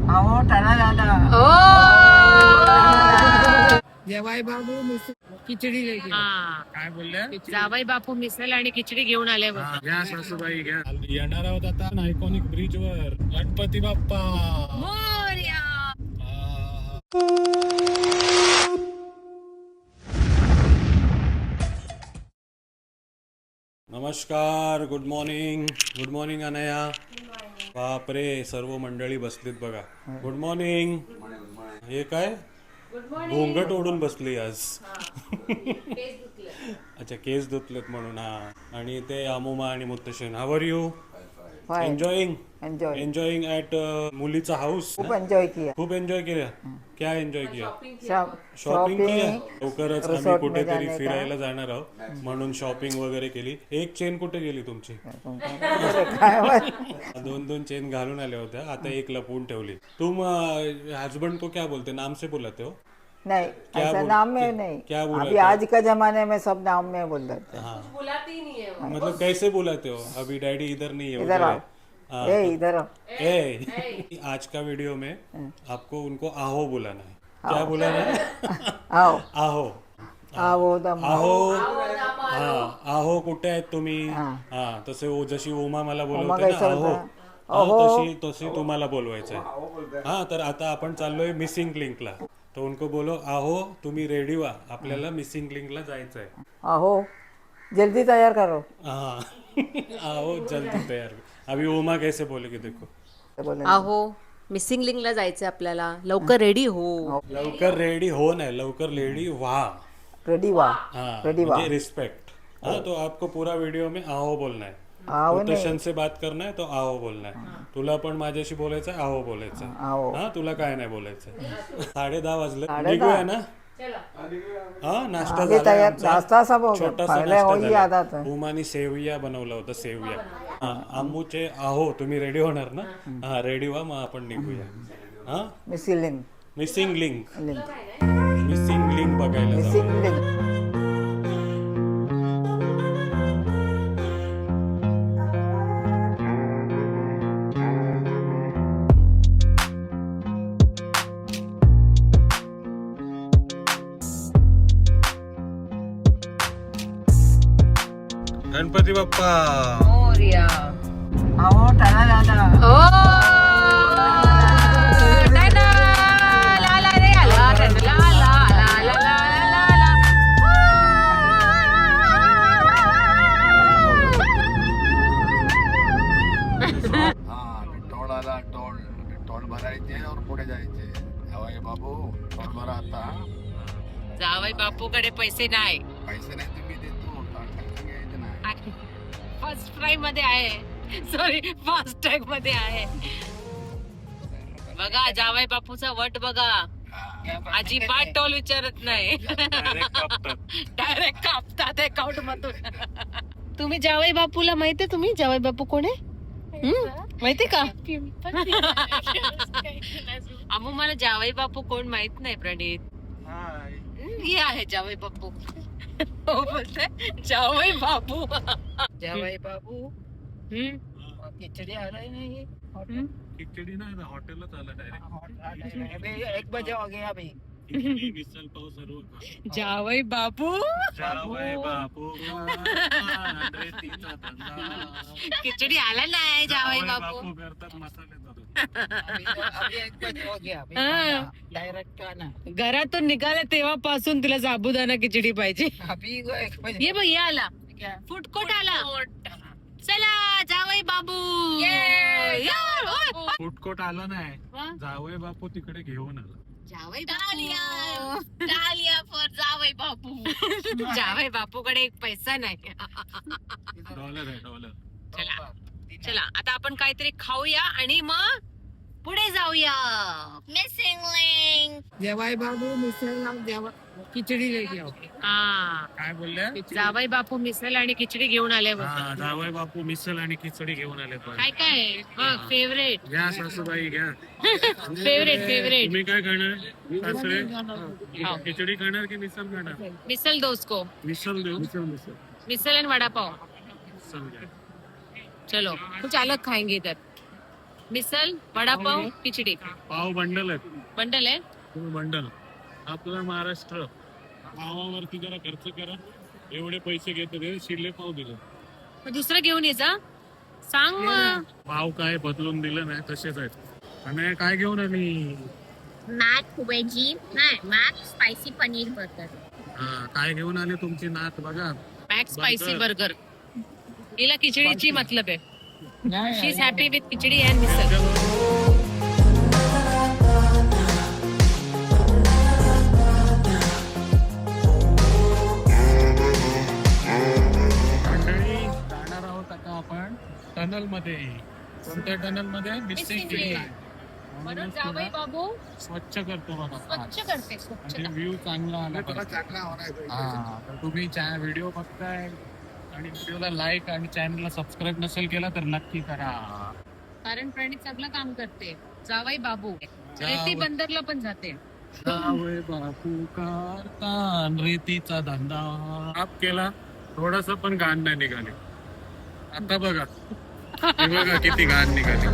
अहो टाळा झाला. ओ जेवाय बाबू खिचडी लेके. काय बोलले? जावई बापू मिसळ आणि खिचडी घेऊन आले बघ. घ्या सासूबाई घ्या. येणार आहोत आता आयकॉनिक ब्रिज वर. गणपती बाप्पा मोरया. नमस्कार. गुड मॉर्निंग अनया. बापरे सर्व मंडळी बसलीत बघा. Good morning. हे काय घोंगट ओढून बसली आज. अच्छा केस धुतलेत म्हणून. हा आणि ते अमुमा आणि मुत्तशन. How are you? Enjoying at मुलीचा हाऊस. खूप एन्जॉय किया. खूप एन्जॉय किया. क्या एन्जॉय किया? शॉपिंग शॉपिंग किया. लवकरच आम्ही कुठेतरी फिरायला जाणार आहोत म्हणून शॉपिंग वगैरे केली. एक चेन कुठे गेली तुमची? दोन चेन घालून आल्या होत्या. आता एक लपवून ठेवली. तुम हस्बैंड को क्या बोलते? नाम से बुलाते हो? नहीं ऐसा नाम में नहीं. क्या बोला? अभी आज का जमाने में सब नाम में बोल देते हैं. हाँ बुलाती नहीं है. मतलब कैसे बुलाते हो? अभी डैडी इधर नहीं है. इधर आओ. हाँ, ए इधर आओ. ए आज का वीडियो में आपको उनको आहो बुलाना है. क्या बुलाना है? आओ आहो. आओ दम आहो. हा आहो कुठे आहेत तुम्ही? हा तसे जशी उमा मला बोलवते ना आहो. तशी तुम्हाला बोलवायचं आहे. हा तर आता आपण चाललोय मिसिंग लिंकला. तो उनको बोलो आहो तुम्ही रेडी व्हा. आपल्याला मिसिंग लिंकला जायचं आहे. आओ जल्दी तैयार करो. हाँ आओ जल्दी तैयार. अभी उमा कैसे बोलेगी देखो. बोले अहो मिसिंग लिंकला जायचंय आपल्याला. लवकर रेडी हो. लवकर रेडी हो नाही लवकर रेडी व्हा. रेडी वा. हाँ रेडी वा. म्हणजे रिस्पेक्ट. हाँ तो आपको पूरा वीडियो में आओ बोलना है. आओ मुत्तशन से बात करना है तो आओ बोलना है. तुला पण माझ्याशी बोलायचं आहे आओ बोलायचं आहे. आओ. हा तुला काय नाही बोलायचं. 10:30 वाजले. निघूया ना. हा नाश्ता आगे झाला तैयार. आमचा. नाश्ता सब हो गया. छोटासा पहले नाश्ता वही झाला. आदत है. उमानी सेविया बनवलं होतं. सेविया. हा आम्मूचे आहो तुम्ही रेडी होणार ना. हा रेडी व्हा मग आपण निघूया. हा missing missing link. Link missing link बघायला जाऊ. Missing link. गणपती बाप्पा मोरया. अहो टाळा झाला. ओ टाटा. ला ला रे ला ला ला ला ला ला ला. टोळाला टोल भरायचे और पुढे जायचे. हवाई बाबू टोल भरा आता. जावई बापूकडे पैसे नाही. पैसे नाही तुम्ही देतो. घ्यायचे नाही. फर्स्ट प्राइम मध्ये आहे. सॉरी फास्ट टॅग मध्ये आहे. बघा जावई बापूचा वट बघा. अजिबात टोल विचारत नाही. डायरेक्ट कापतात अकाउंट मधून. तुम्ही जावई बापूला माहितीये? तुम्ही जावई बापू कोण आहे? माहितीये का? अमू मला जावई बापू कोण माहित नाही. प्रणित हे आहे जावई बापू. हो बोलते जावई बापू. जेवाय बाबू खिचडी आलाय नाही. खिचडी नाही हॉटेलच आलं डायरेक्ट. 1 बजे हो गया अभी. मिसल पाव सर्व. जावई बापू. जावई बापू रेतीचा धंदा. खिचडी आला नाही जावई बापू. करतात मसाले धरून. अभी 1 बजे हो गया. हाँ. डायरेक्ट खाना. घरातून निघाला तेव्हापासून तुला साबुदाणा खिचडी पाहिजे. अभी 1 बजे. ये बघ हे आला. फूड कोर्ट आला. चला जावई बाबू. यार, ओय. फुटकोट आला नाही. वा. जावई बापू तिकडे घेऊन आला. जावई बापू. डालिया फॉर जावई बापू. जावई बापूकडे एक पैसा नाही. डॉलर आहे डॉलर. चला चला आता आपण काहीतरी खाऊया आणि मग पुढे जाऊया. Missing link. जेवाय बाबू मिसळ जेवा खिचडी लेके आओ. हा काय बोलले? जावई बापू मिसळ आणि खिचडी घेऊन आले बघ. हा जावई बापू मिसल आणि खिचडी घेऊन आले. पण काय काय बघ फेवरेट. घ्या सासूबाई घ्या. फेवरेट. तुम्ही काय खाणार? सासरे खिचडी खाणार की मिसल खाणार? मिसल दो उसको. मिसल देऊ. मिसल आणि वडापाव. मिसल घ्या. चलो कुछ अलग खाएंगे इधर. मिसल, वडापाव, खिचडी पाव बंडल आहेत, बंडल आहे. बंडल. आपलं महाराष्ट्र पावावरती जरा खर्च करा, एवढे पैसे घेतो ते शिल्ले पाव दिले. मग दुसरं घेऊन ये जा. सांग मग. पाव काय बदलून दिलं नाही तसेच आहेत. आणि काय घेऊन आली? मॅक वेजी नाही मॅक स्पायसी पनीर बर्गर. काय घेऊन आले तुमची नात बघा. McSpicy burger. हिला खिचडीची मतलब आहे. She is happy with khichdi and misal. मंडळी जाणार आहोत आता आपण टनल मध्ये. कोणत्या टनल मध्ये? मिसिंग म्हणून जावई बाबू स्वच्छ करतो बघा. स्वच्छ करते. स्वच्छता. व्ह्यू चांगला आला तुला पाहिजे. चांगला होणार आहे. हा, तर तुम्ही व्हिडिओ बघताय आणि व्हिडिओला लाईक आणि चॅनलला सबस्क्राईब नसेल केला तर नक्की करा. कारण प्रणित सगळं काम करते. जावई बाबू जावई- रेती बंदरला पण जाते. जावई बापू करता रेतीचा धंदा. आप केला थोडस पण घाण नाही निघाली. आता बघा, हे बघा किती घाण निघाली.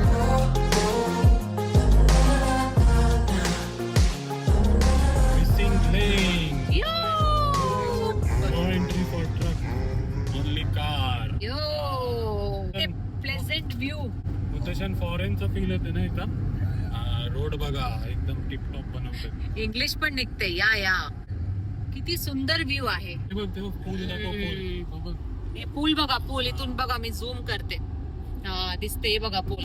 Missing link. No entry for truck, only car. यो ते प्लेझेंट व्ह्यू. मुतशन फॉरेनचं फील येते ना इथं. रोड बघा एकदम टिपटॉप बनवतात. इंग्लिश पण निघते. या या किती सुंदर व्ह्यू आहे. हे बघ ते पूल दाखव, पूल बघ. हे पूल बघा. पूल इथून बघा. मी झूम करते. हा दिसते. हे बघा पूल.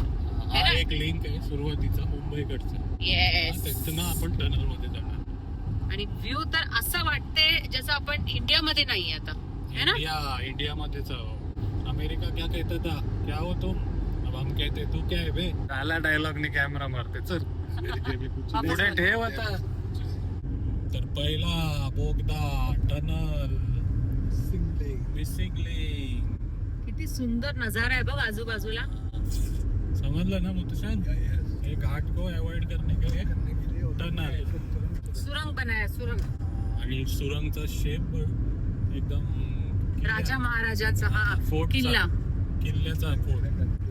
हा एक लिंक आहे सुरुवातीचा मुंबईकडचा. येस. त्यातनं आपण टनल मध्ये जाणार. आणि व्ह्यू तर असं वाटते जसं आपण इंडियामध्ये नाही आता, है ना? इंडिया मध्येच आहो. अमेरिका क्या कहता था, क्या हो तुम, अब हम कहते तू क्या है बे. काला डायलॉग ने कॅमेरा मारते. चल पुढे ठेव आता. तर पहिला बोगदा टनल मिसिंग लिंक. किती सुंदर नजारा आहे बघ आजूबाजूला. समजलं ना मुतशन. हे घाट को अवॉइड करने के लिए टनल. सुरंग बनाया. सुरंग. आणि सुरंगचा शेप एकदम राजा महाराजाचा हा फोर्ट किल्ला. किल्ल्याचा फोर्ट.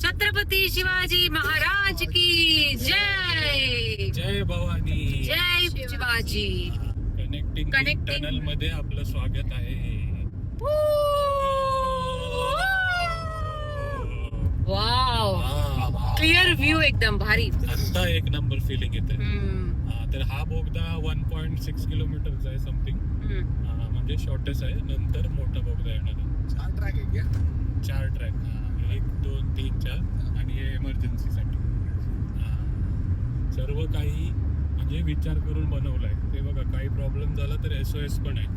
छत्रपती शिवाजी महाराज की जय. जय भवानी. जय शिवाजी. Connecting Connecting. टनल मध्ये आपलं स्वागत आहे. वाव. क्लिअर व्ह्यू एकदम भारी. आता एक नंबर फिलिंग येते. हम्म, तर हा बोगदा 1.6 किलोमीटरचा आहे समथिंग. हम्म. म्हणजे शॉर्टेस्ट आहे. नंतर मोठा बोगदा येणार आहे. 4 ट्रॅक आहे क्या? 4 ट्रॅक. 1, 2, 3, 4 आणि हे इमर्जन्सीसाठी. सर्व काही म्हणजे विचार करून बनवलाय. ते बघा, काही प्रॉब्लेम झाला तर SOS पण आहे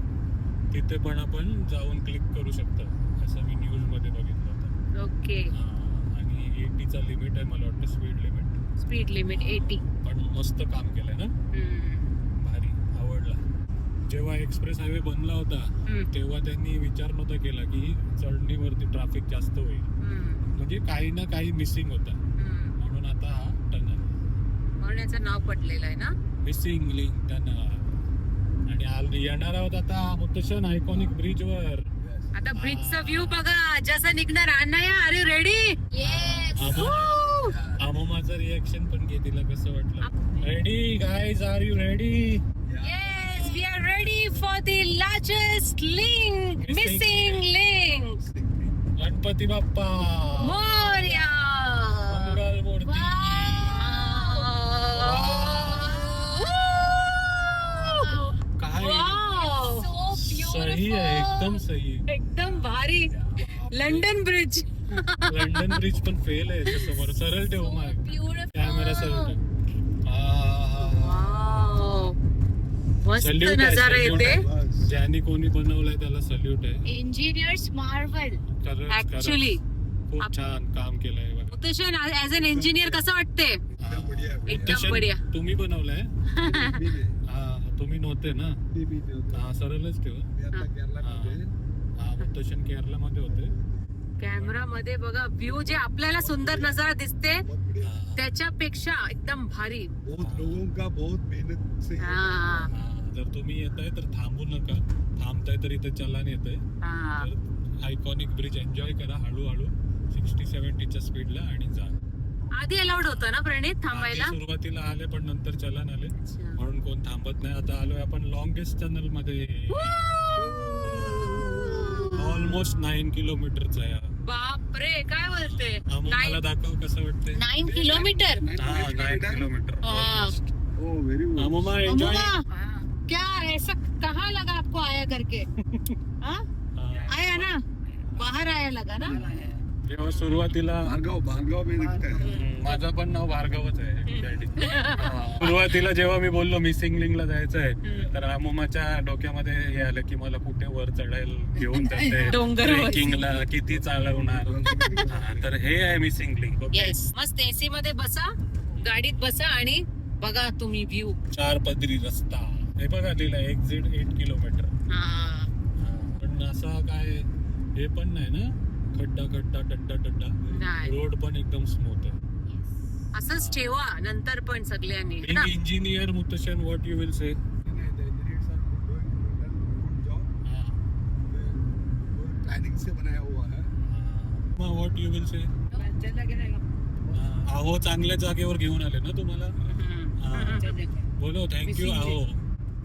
तिथे, पण आपण जाऊन क्लिक करू शकतो. असं मी न्यूज मध्ये बघितलं होतं. ओके. आणि 80चा लिमिट आहे मला वाटतं, स्पीड लिमिट. Speed limit 80. पण मस्त काम केलंय ना. भारी, आवडला. जेव्हा एक्सप्रेस हायवे बनला होता तेव्हा त्यांनी विचार नव्हता केला की चढणीवरती ट्रॅफिक जास्त होईल. म्हणजे काही ना काही मिसिंग होता. म्हणून आता हा टनल म्हणून याचं नाव पडलेलं आहे ना, मिसिंग लिंक टनल. आणि येणार आहोत आता मुतशन आयकॉनिक ब्रिज वर. आता ब्रिजचा व्ह्यू बघा. जसं निघणार अनया. Are you ready? माझं रिएक्शन पण घे, तिला कसं वाटलं. Ready guys, are you ready? Yes, we are ready for the largest link, missing link. Ganpati Bappa Moria. Mangal Murti. काय सही आहे, एकदम सही आहे. एकदम भारी. London Bridge. लंडन ब्रिज पण फेल आहे त्याच्यासमोर. सरळ ठेव मग कॅमेरा, सरळ ठेव. मस्त सल्यूट आहे, नजारा सल्यूट येते. आहे. ज्यांनी कोणी बनवलंय त्याला सल्यूट आहे. Engineers Marvel. ऍक्च्युली खूप छान काम केलंय बघा. मुतशन ऍज अन इंजिनियर कसं वाटते? एकदम बढिया. तुम्ही बनवलंय? हा, तुम्ही नव्हते ना. हा, सरळच ठेव. हा, मुतशन केरला मध्ये होते. कॅमेरा मध्ये बघा व्ह्यू, जे आपल्याला सुंदर नजारा दिसते त्याच्यापेक्षा एकदम भारी. बहुत लोगों का बहुत मेहनत से. जर तुम्ही येताय तर थांबू नका. थांबताय तर इथे चलान येतंय. आयकॉनिक ब्रिज एन्जॉय करा हळूहळू 60-70च्या स्पीडला आणि जा. आधी अलाउड होतं ना प्रणित थांबायला? आधी सुरुवातीला आले पण नंतर चलन आले म्हणून कोण थांबत नाही. आता आलोय आपण लॉंगेस्ट टनल मध्ये. ऑलमोस्ट 9 किलोमीटरचा आहे. बापरे, काय बोलते? मला दाखव कसं वाटतंय. 9 किलोमीटर. हा 9 किलोमीटर. ओ व्हेरी गुड. अमुमा एन्जॉय. क्या ऐसा कहाँ लगा आपको आया करके? हाँ? आया ना, बाहर आया लगा ना. जेव्हा सुरुवातीला भार्गव में दिखता है. माझं पण नाव भार्गवच आहे. सुरुवातीला जेव्हा मी बोललो मिसिंग लिंकला जायचं आहे तर अमुमाच्या डोक्यामध्ये हे आलं की मला कुठे वर चढायला घेऊन जाते, डोंगरावर. ट्रेकिंगला किती चालवणार. हा, तर हे आहे मिसिंग लिंक. येस, मस्त एसी मध्ये बसा, गाडीत बसा आणि बघा तुम्ही व्ह्यू. 4 पदरी रस्ता. हे बघा लिहिलं एक्झिट 8 किलोमीटर. पण असा काय हे पण नाही ना, खड्डा टड्डा. रोड पण एकदम स्मूथ आहे. असंच ठेवा नंतर पण सगळ्यांनी. Being engineer, Mutashan, what you will say? Planning से बनाया हुआ है. What you will say? आहो चांगल्या जागेवर घेऊन आले ना तुम्हाला. बोलो थँक्यू आहो.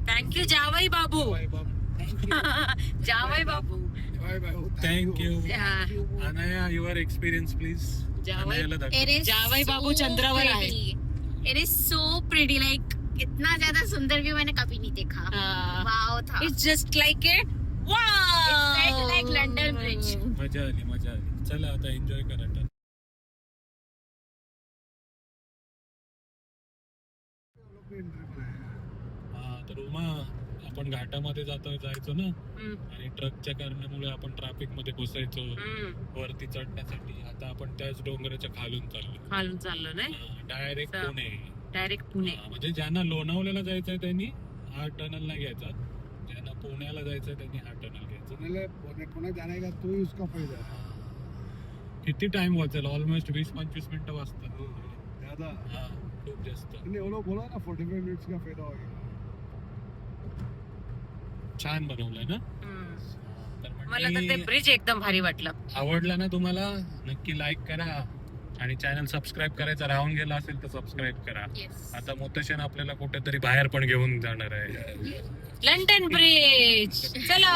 थँक्यू जावई बाबू. जावई बाबू. थँक्यू. अनया your experience please. It is जावई बाबू चंद्रावर आहे. It is so pretty. Like इतना ज्यादा सुंदर व्यू मैंने कभी नहीं देखा. वाव था. It's just like A It felt like London Bridge. मजा आली. चला आता एन्जॉय करा. हा तर उमा आपण घाटामध्ये जायचो ना आणि ट्रकच्या कारणामुळे आपण ट्रॅफिक मध्ये घुसायचो वरती चढण्यासाठी. आता आपण त्याच डोंगराच्या खालून चाललो नाही. डायरेक्ट पुणे. डायरेक्ट पुणे. म्हणजे ज्यांना लोणावळ्याला जायचंय त्यांनी हा टनल नाही घ्यायचा, ज्यांना पुण्याला जायचंय त्यांनी हा टनल घ्यायचा. पुणे जाने का तो ही उसका फायदा है. किती टाइम वाचेल? ऑलमोस्ट 20-25 मिनिटं वाचतात. ज्यादा. हा खूप जास्त. वो लोग बोला ना 45 मिनट्स का फायदा होगा. छान बनवलंय ना. तर मला तर ते ब्रिज एकदम भारी वाटलं. आवडला ना तुम्हाला? नक्की लाईक करा आणि चॅनल सबस्क्राईब करायचं राहून गेला असेल तर सबस्क्राईब करा. आता मुतशन आपल्याला कुठेतरी बाहेर पण घेऊन जाणार आहे. London bridge. चला.